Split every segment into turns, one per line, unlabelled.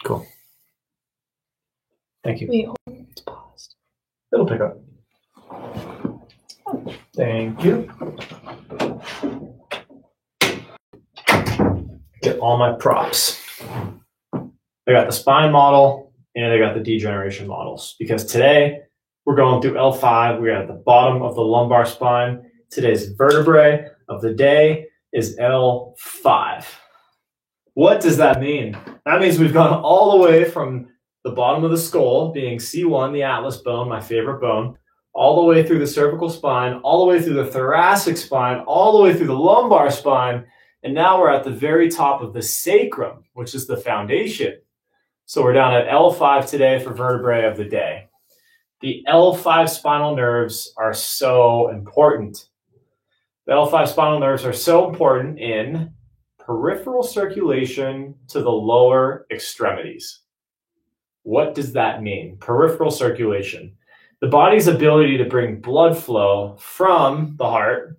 Cool. Thank you.
Wait, hold on. It's paused.
It'll pick up. Thank you. Get all my props. I got the spine model and I got the degeneration models because today we're going through L5. We're at the bottom of the lumbar spine. Today's vertebrae of the day is L5. What does that mean? That means we've gone all the way from the bottom of the skull, being C1, the atlas bone, my favorite bone, all the way through the cervical spine, all the way through the thoracic spine, all the way through the lumbar spine, and now we're at the very top of the sacrum, which is the foundation. So we're down at L5 today for vertebrae of the day. The L5 spinal nerves are so important. The L5 spinal nerves are so important in peripheral circulation to the lower extremities. What does that mean? Peripheral circulation. The body's ability to bring blood flow from the heart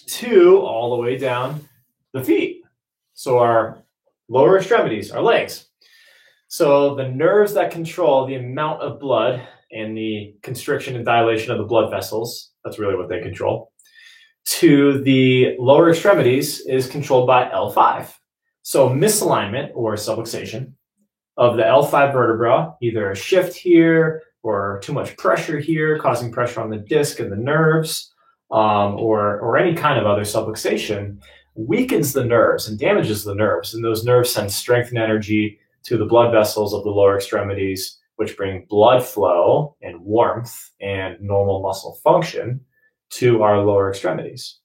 to all the way down the feet. So our lower extremities, our legs. So the nerves that control the amount of blood and the constriction and dilation of the blood vessels, that's really what they control, to the lower extremities is controlled by L5. So misalignment or subluxation of the L5 vertebra, either a shift here or too much pressure here, causing pressure on the disc and the nerves, or any kind of other subluxation, weakens the nerves and damages the nerves. And those nerves send strength and energy to the blood vessels of the lower extremities, which bring blood flow and warmth and normal muscle function to our lower extremities.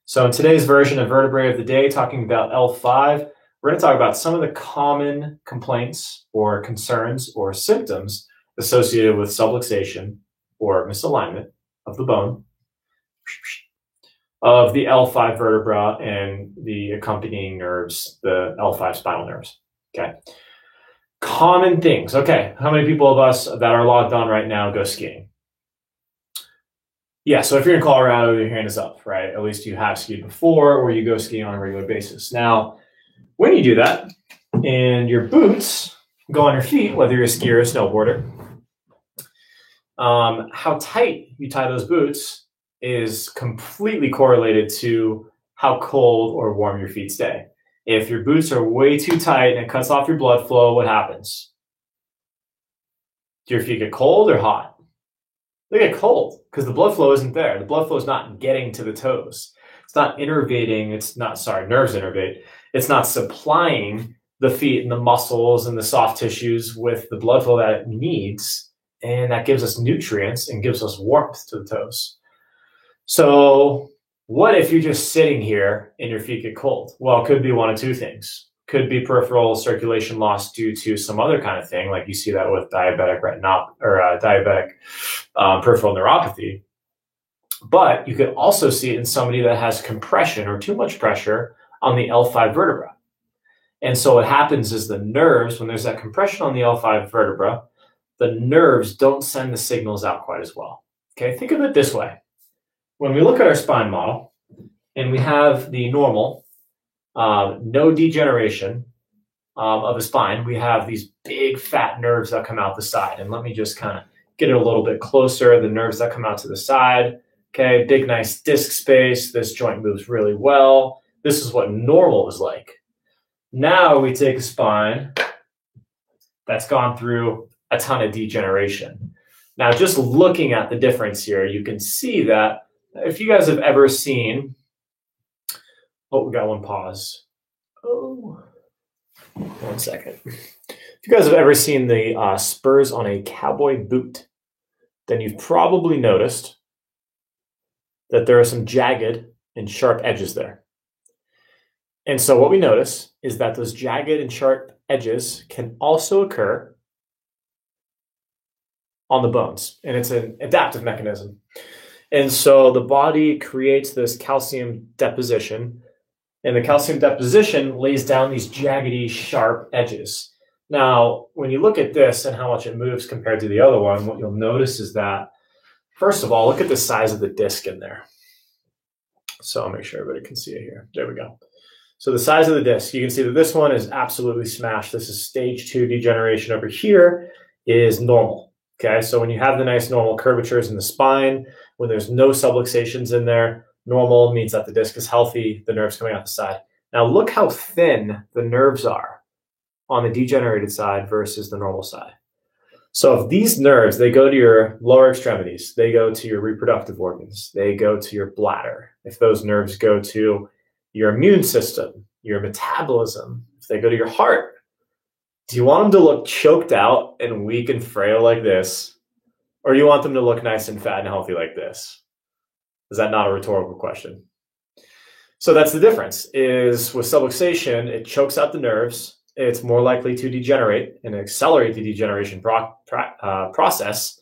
So in today's version of Vertebrae of the Day, talking about L5, we're going to talk about some of the common complaints or concerns or symptoms associated with subluxation or misalignment of the bone of the L5 vertebra and the accompanying nerves, the L5 spinal nerves. Okay. Common things. Okay. How many people of us that are logged on right now go skiing? Yeah. So if you're in Colorado, your hand is up, right? At least you have skied before or you go skiing on a regular basis. Now, when you do that and your boots go on your feet, whether you're a skier or a snowboarder, how tight you tie those boots is completely correlated to how cold or warm your feet stay. If your boots are way too tight and it cuts off your blood flow, what happens? Do your feet get cold or hot? They get cold because the blood flow isn't there. The blood flow is not getting to the toes. It's not innervating. Nerves innervate. It's not supplying the feet and the muscles and the soft tissues with the blood flow that it needs. And that gives us nutrients and gives us warmth to the toes. So what if you're just sitting here and your feet get cold? Well, it could be one of two things. Could be peripheral circulation loss due to some other kind of thing, like you see that with diabetic peripheral neuropathy. But you could also see it in somebody that has compression or too much pressure on the L5 vertebra. And so what happens is the nerves, when there's that compression on the L5 vertebra, the nerves don't send the signals out quite as well. Okay, think of it this way. When we look at our spine model and we have the normal, no degeneration of the spine, we have these big fat nerves that come out the side. And let me just kind of get it a little bit closer. The nerves that come out to the side. Okay, big, nice disc space. This joint moves really well. This is what normal is like. Now we take a spine that's gone through a ton of degeneration. Now, just looking at the difference here, you can see that if you guys have ever seen, we got one pause. Oh, 1 second. If you guys have ever seen the spurs on a cowboy boot, then you've probably noticed that there are some jagged and sharp edges there. And so what we notice is that those jagged and sharp edges can also occur on the bones, and it's an adaptive mechanism. And so the body creates this calcium deposition, and the calcium deposition lays down these jaggedy, sharp edges. Now, when you look at this and how much it moves compared to the other one, what you'll notice is that, first of all, look at the size of the disc in there. So I'll make sure everybody can see it here. There we go. So the size of the disc, you can see that this one is absolutely smashed. This is stage 2 degeneration. Over here is normal. Okay, so when you have the nice normal curvatures in the spine, when there's no subluxations in there, normal means that the disc is healthy, the nerve's coming out the side. Now look how thin the nerves are on the degenerated side versus the normal side. So if these nerves, they go to your lower extremities, they go to your reproductive organs, they go to your bladder. If those nerves go to your immune system, your metabolism, if they go to your heart, do you want them to look choked out and weak and frail like this? Or do you want them to look nice and fat and healthy like this? Is that not a rhetorical question? So that's the difference, is with subluxation, it chokes out the nerves. It's more likely to degenerate and accelerate the degeneration process.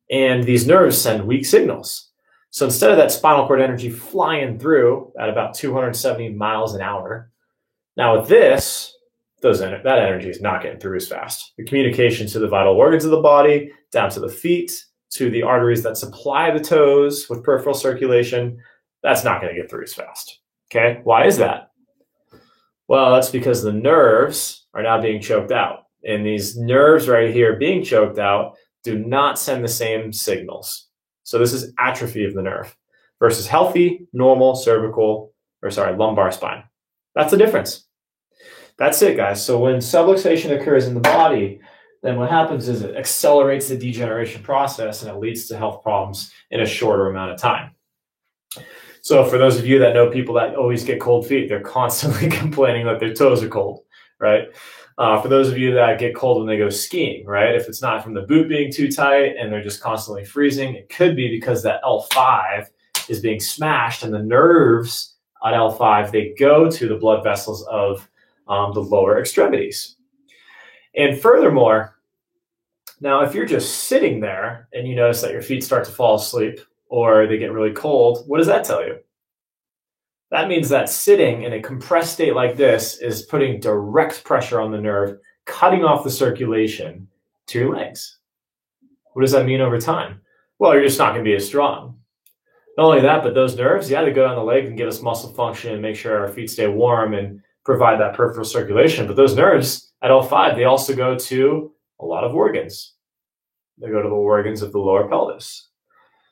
And these nerves send weak signals. So instead of that spinal cord energy flying through at about 270 miles an hour, now with this, that energy is not getting through as fast. The communication to the vital organs of the body, down to the feet, to the arteries that supply the toes with peripheral circulation, that's not going to get through as fast. Okay, why is that? Well, that's because the nerves are now being choked out. And these nerves right here being choked out do not send the same signals. So this is atrophy of the nerve versus healthy, normal lumbar spine. That's the difference. That's it, guys. So when subluxation occurs in the body, then what happens is it accelerates the degeneration process and it leads to health problems in a shorter amount of time. So for those of you that know people that always get cold feet, they're constantly complaining that their toes are cold, right? For those of you that get cold when they go skiing, right? If it's not from the boot being too tight and they're just constantly freezing, it could be because that L5 is being smashed and the nerves on L5, they go to the blood vessels of the lower extremities. And furthermore, now if you're just sitting there and you notice that your feet start to fall asleep or they get really cold, what does that tell you? That means that sitting in a compressed state like this is putting direct pressure on the nerve, cutting off the circulation to your legs. What does that mean over time? Well, you're just not going to be as strong. Not only that, but those nerves, they go down the leg and give us muscle function and make sure our feet stay warm and provide that peripheral circulation. But those nerves at L5, they also go to a lot of organs. They go to the organs of the lower pelvis.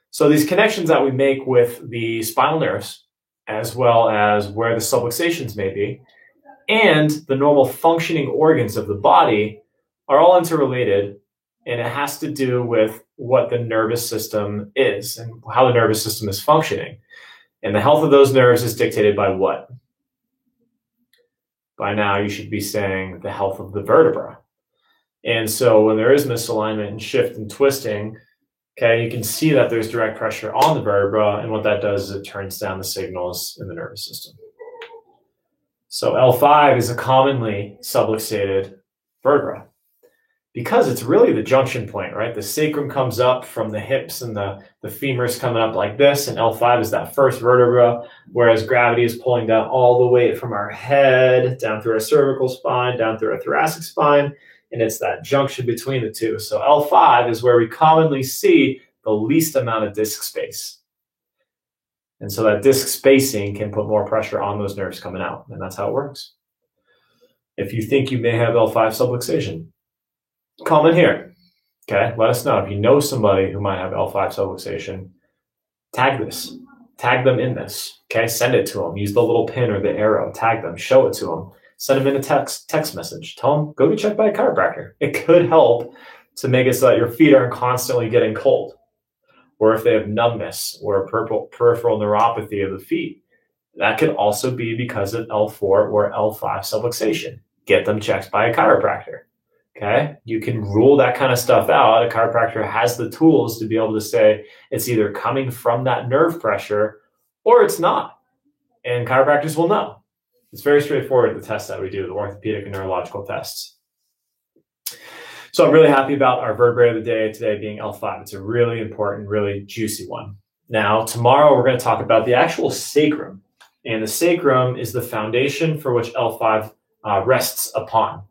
So these connections that we make with the spinal nerves, as well as where the subluxations may be, and the normal functioning organs of the body are all interrelated, and it has to do with what the nervous system is and how the nervous system is functioning. And the health of those nerves is dictated by what? By now, you should be saying the health of the vertebra. And so when there is misalignment and shift and twisting, okay, you can see that there's direct pressure on the vertebra, and what that does is it turns down the signals in the nervous system. So L5 is a commonly subluxated vertebra because it's really the junction point, right? The sacrum comes up from the hips and the femur's coming up like this, and L5 is that first vertebra, whereas gravity is pulling down all the weight from our head, down through our cervical spine, down through our thoracic spine, and it's that junction between the two. So L5 is where we commonly see the least amount of disc space. And so that disc spacing can put more pressure on those nerves coming out, and that's how it works. If you think you may have L5 subluxation, comment here, okay? Let us know. If you know somebody who might have L5 subluxation, tag them in this, okay? Send it to them. Use the little pin or the arrow, tag them, show it to them. Send them in a text message. Tell them, go get checked by a chiropractor. It could help to make it so that your feet aren't constantly getting cold. Or if they have numbness or peripheral neuropathy of the feet, that could also be because of L4 or L5 subluxation. Get them checked by a chiropractor. Okay? You can rule that kind of stuff out. A chiropractor has the tools to be able to say it's either coming from that nerve pressure or it's not. And chiropractors will know. It's very straightforward, the tests that we do, the orthopedic and neurological tests. So I'm really happy about our vertebrae of the day today being L5. It's a really important, really juicy one. Now, tomorrow we're going to talk about the actual sacrum. And the sacrum is the foundation for which L5 rests upon.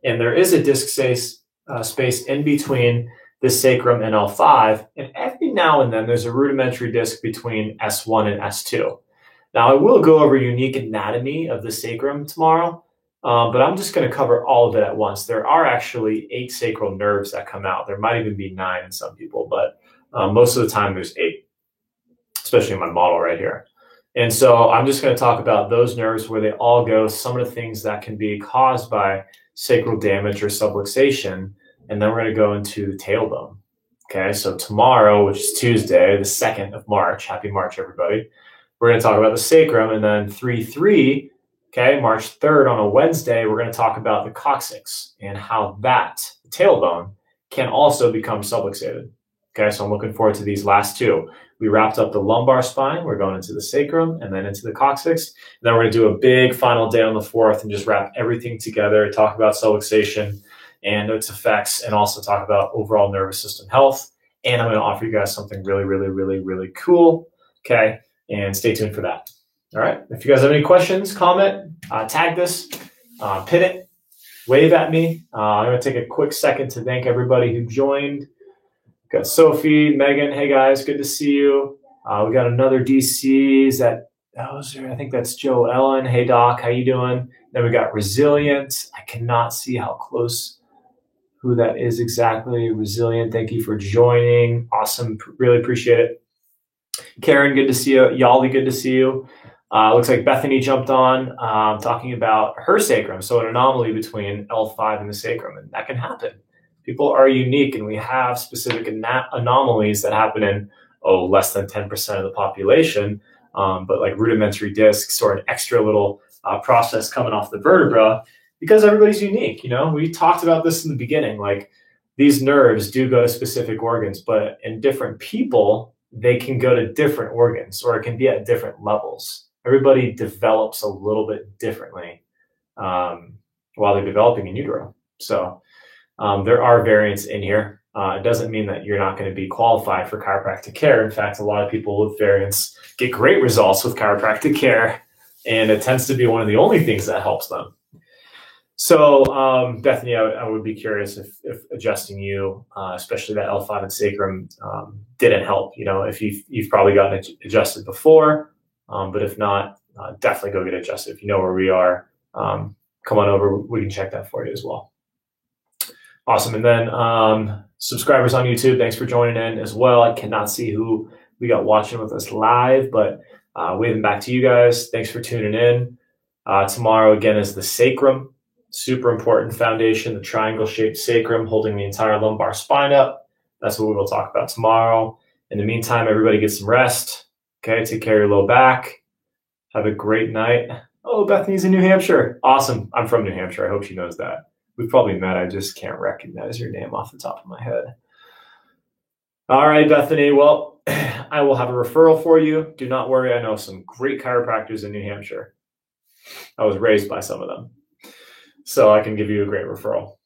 And there is a disc space in between the sacrum and L5. And every now and then there's a rudimentary disc between S1 and S2. Now, I will go over unique anatomy of the sacrum tomorrow, but I'm just going to cover all of it at once. There are actually 8 sacral nerves that come out. There might even be 9 in some people, but most of the time there's 8, especially in my model right here. And so I'm just going to talk about those nerves where they all go, some of the things that can be caused by sacral damage or subluxation, and then we're going to go into the tailbone. Okay, so tomorrow, which is Tuesday, the 2nd of March, happy March, everybody, we're going to talk about the sacrum, and then 3/3, okay, March 3rd on a Wednesday, we're going to talk about the coccyx and how that, the tailbone, can also become subluxated. Okay, so I'm looking forward to these last 2. We wrapped up the lumbar spine. We're going into the sacrum and then into the coccyx. And then we're going to do a big final day on the 4th and just wrap everything together, talk about subluxation and its effects, and also talk about overall nervous system health. And I'm going to offer you guys something really, really, really, really cool. Okay, and stay tuned for that. All right, if you guys have any questions, comment, tag this, pin it, wave at me. I'm going to take a quick second to thank everybody who joined. Got Sophie, Megan. Hey guys, good to see you. We got another DC. Is that I think that's Joe Ellen. Hey Doc, how you doing? Then we got Resilient. I cannot see how close who that is exactly. Resilient, thank you for joining. Awesome, really appreciate it. Karen, good to see you. Yali, good to see you. Looks like Bethany jumped on talking about her sacrum. So an anomaly between L5 and the sacrum, and that can happen. People are unique, and we have specific anomalies that happen in less than 10% of the population, but like rudimentary discs or an extra little process coming off the vertebra, because everybody's unique. You know, we talked about this in the beginning, like these nerves do go to specific organs, but in different people, they can go to different organs, or it can be at different levels. Everybody develops a little bit differently while they're developing in utero. So there are variants in here. It doesn't mean that you're not going to be qualified for chiropractic care. In fact, a lot of people with variants get great results with chiropractic care, and it tends to be one of the only things that helps them. So, Bethany, I would be curious if adjusting you, especially that L5 and sacrum, didn't help. You know, if you've probably gotten it adjusted before, but if not, definitely go get adjusted. If you know where we are, come on over. We can check that for you as well. Awesome. And then subscribers on YouTube, thanks for joining in as well. I cannot see who we got watching with us live, but waving back to you guys. Thanks for tuning in. Tomorrow, again, is the sacrum. Super important foundation, the triangle-shaped sacrum holding the entire lumbar spine up. That's what we will talk about tomorrow. In the meantime, everybody get some rest. Okay, take care of your low back. Have a great night. Oh, Bethany's in New Hampshire. Awesome. I'm from New Hampshire. I hope she knows that. We've probably met. I just can't recognize your name off the top of my head. All right, Bethany. Well, I will have a referral for you. Do not worry. I know some great chiropractors in New Hampshire. I was raised by some of them, so I can give you a great referral.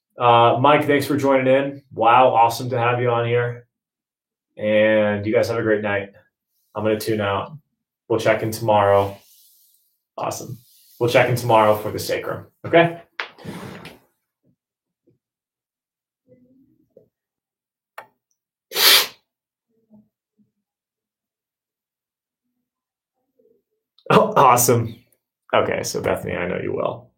Mike, thanks for joining in. Wow, awesome to have you on here. And you guys have a great night. I'm going to tune out. We'll check in tomorrow. Awesome. We'll check in tomorrow for the sacrum. Okay? Oh, awesome. Okay, so Bethany, I know you well.